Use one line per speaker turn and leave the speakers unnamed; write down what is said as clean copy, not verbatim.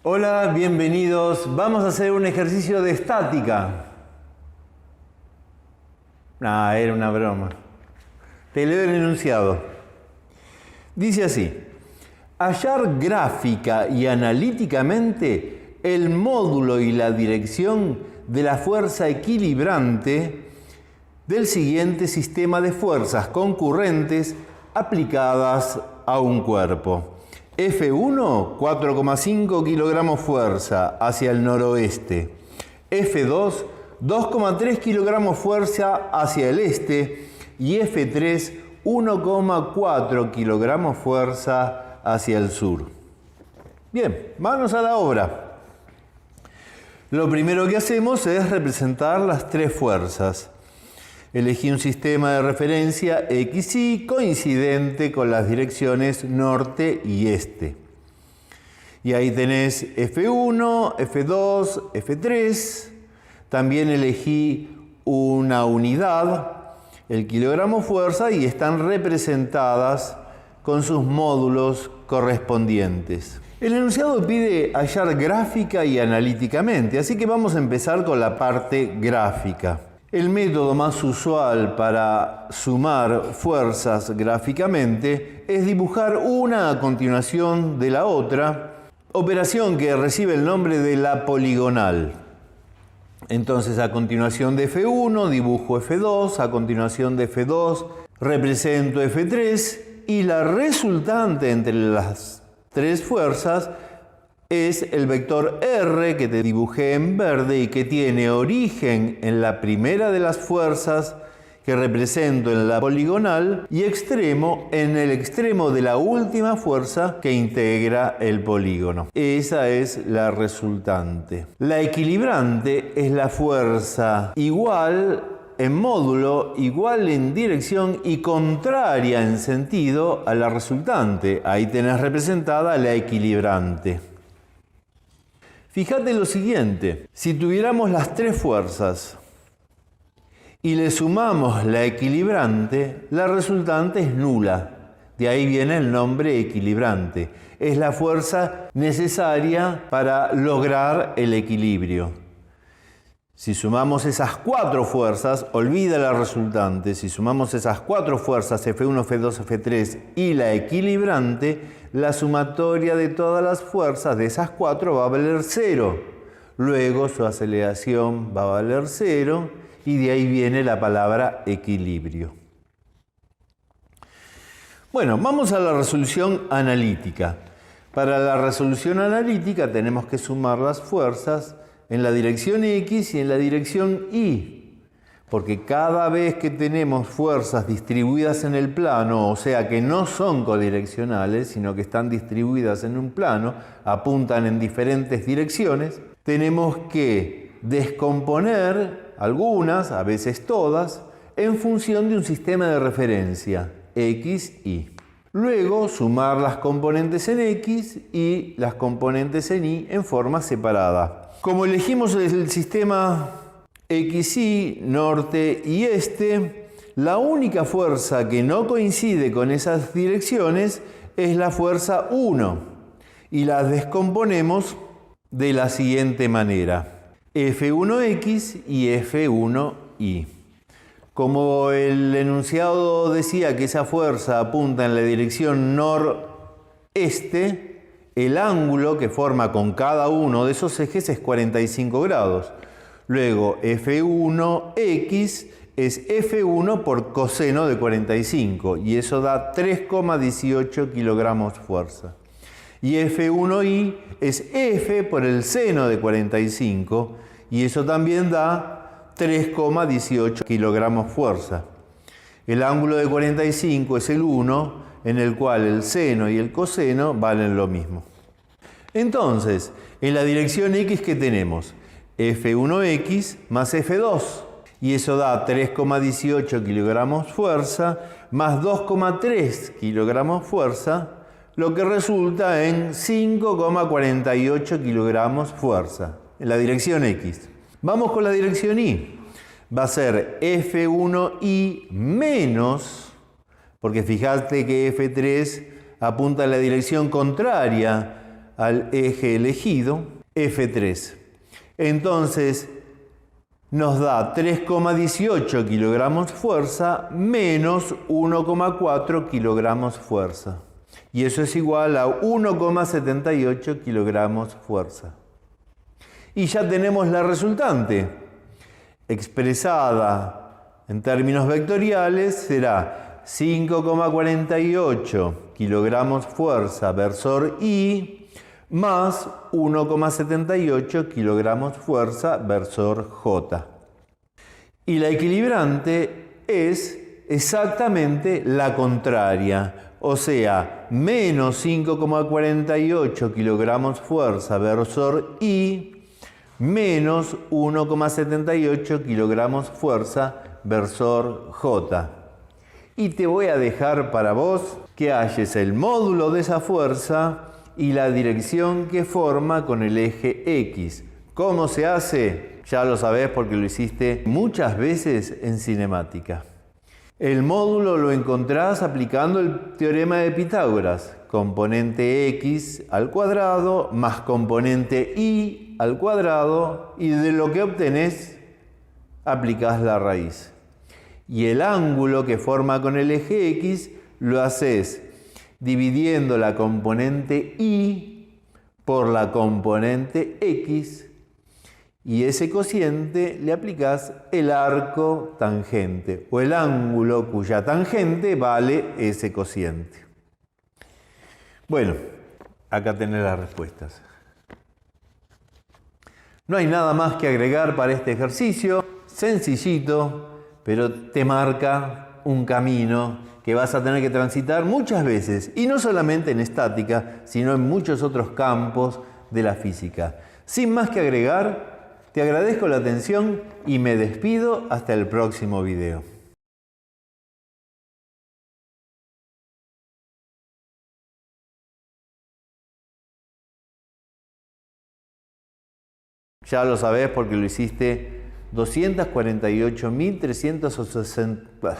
Hola, bienvenidos. Vamos a hacer un ejercicio de estática. Era una broma. Te leo el enunciado. Dice así: hallar gráfica y analíticamente el módulo y la dirección de la fuerza equilibrante del siguiente sistema de fuerzas concurrentes aplicadas a un cuerpo. F1, 4,5 kilogramos fuerza hacia el noroeste. F2, 2,3 kilogramos fuerza hacia el este. Y F3, 1,4 kilogramos fuerza hacia el sur. Bien, manos a la obra. Lo primero que hacemos es representar las tres fuerzas. Elegí un sistema de referencia XY coincidente con las direcciones norte y este. Y ahí tenés F1, F2, F3. También elegí una unidad, el kilogramo fuerza, y están representadas con sus módulos correspondientes. El enunciado pide hallar gráfica y analíticamente, así que vamos a empezar con la parte gráfica. El método más usual para sumar fuerzas gráficamente es dibujar una a continuación de la otra, operación que recibe el nombre de la poligonal. Entonces, a continuación de F1 dibujo F2, a continuación de F2 represento F3 y la resultante entre las tres fuerzas es el vector R que te dibujé en verde y que tiene origen en la primera de las fuerzas que represento en la poligonal y extremo en el extremo de la última fuerza que integra el polígono. Esa es la resultante. La equilibrante es la fuerza igual en módulo, igual en dirección y contraria en sentido a la resultante. Ahí tenés representada la equilibrante. Fíjate lo siguiente: si tuviéramos las tres fuerzas y le sumamos la equilibrante, la resultante es nula. De ahí viene el nombre equilibrante. Es la fuerza necesaria para lograr el equilibrio. Si sumamos esas cuatro fuerzas, olvida la resultante. Si sumamos esas cuatro fuerzas, F1, F2, F3 y la equilibrante, la sumatoria de todas las fuerzas de esas cuatro va a valer 0. Luego su aceleración va a valer 0 y de ahí viene la palabra equilibrio. Bueno, vamos a la resolución analítica. Para la resolución analítica tenemos que sumar las fuerzas en la dirección X y en la dirección Y, porque cada vez que tenemos fuerzas distribuidas en el plano, o sea que no son codireccionales, sino que están distribuidas en un plano, apuntan en diferentes direcciones, tenemos que descomponer algunas, a veces todas, en función de un sistema de referencia, X, Y. Luego sumar las componentes en X y las componentes en Y en forma separada. Como elegimos el sistema XY, norte y este, la única fuerza que no coincide con esas direcciones es la fuerza 1 y las descomponemos de la siguiente manera: F1X y F1Y. Como el enunciado decía que esa fuerza apunta en la dirección noreste, el ángulo que forma con cada uno de esos ejes es 45 grados. Luego F1X es F1 por coseno de 45 y eso da 3,18 kilogramos fuerza. Y F1Y es F por el seno de 45 y eso también da 3,18 kilogramos fuerza. El ángulo de 45 es el 1, en el cual el seno y el coseno valen lo mismo. Entonces, en la dirección X, ¿qué tenemos? F1X más F2, y eso da 3,18 kilogramos fuerza más 2,3 kilogramos fuerza, lo que resulta en 5,48 kilogramos fuerza, en la dirección X. Vamos con la dirección Y. Va a ser F1Y menos, porque fíjate que F3 apunta en la dirección contraria al eje elegido, F3. Entonces nos da 3,18 kilogramos fuerza menos 1,4 kilogramos fuerza. Y eso es igual a 1,78 kilogramos fuerza. Y ya tenemos la resultante. Expresada en términos vectoriales será 5,48 kilogramos fuerza versor I más 1,78 kilogramos fuerza versor J. Y la equilibrante es exactamente la contraria, o sea, menos 5,48 kilogramos fuerza versor I menos 1,78 kilogramos fuerza versor J. Y te voy a dejar para vos que halles el módulo de esa fuerza y la dirección que forma con el eje X. ¿Cómo se hace? Ya lo sabés porque lo hiciste muchas veces en cinemática. El módulo lo encontrás aplicando el teorema de Pitágoras. Componente X al cuadrado más componente Y al cuadrado, y de lo que obtenés aplicás la raíz. Y el ángulo que forma con el eje X lo haces dividiendo la componente Y por la componente X, y ese cociente le aplicás el arco tangente o el ángulo cuya tangente vale ese cociente. Bueno, acá tenés las respuestas. No hay nada más que agregar para este ejercicio, sencillito, pero te marca un camino que vas a tener que transitar muchas veces, y no solamente en estática, sino en muchos otros campos de la física. Sin más que agregar, te agradezco la atención y me despido hasta el próximo video. Ya lo sabés porque lo hiciste 248.360...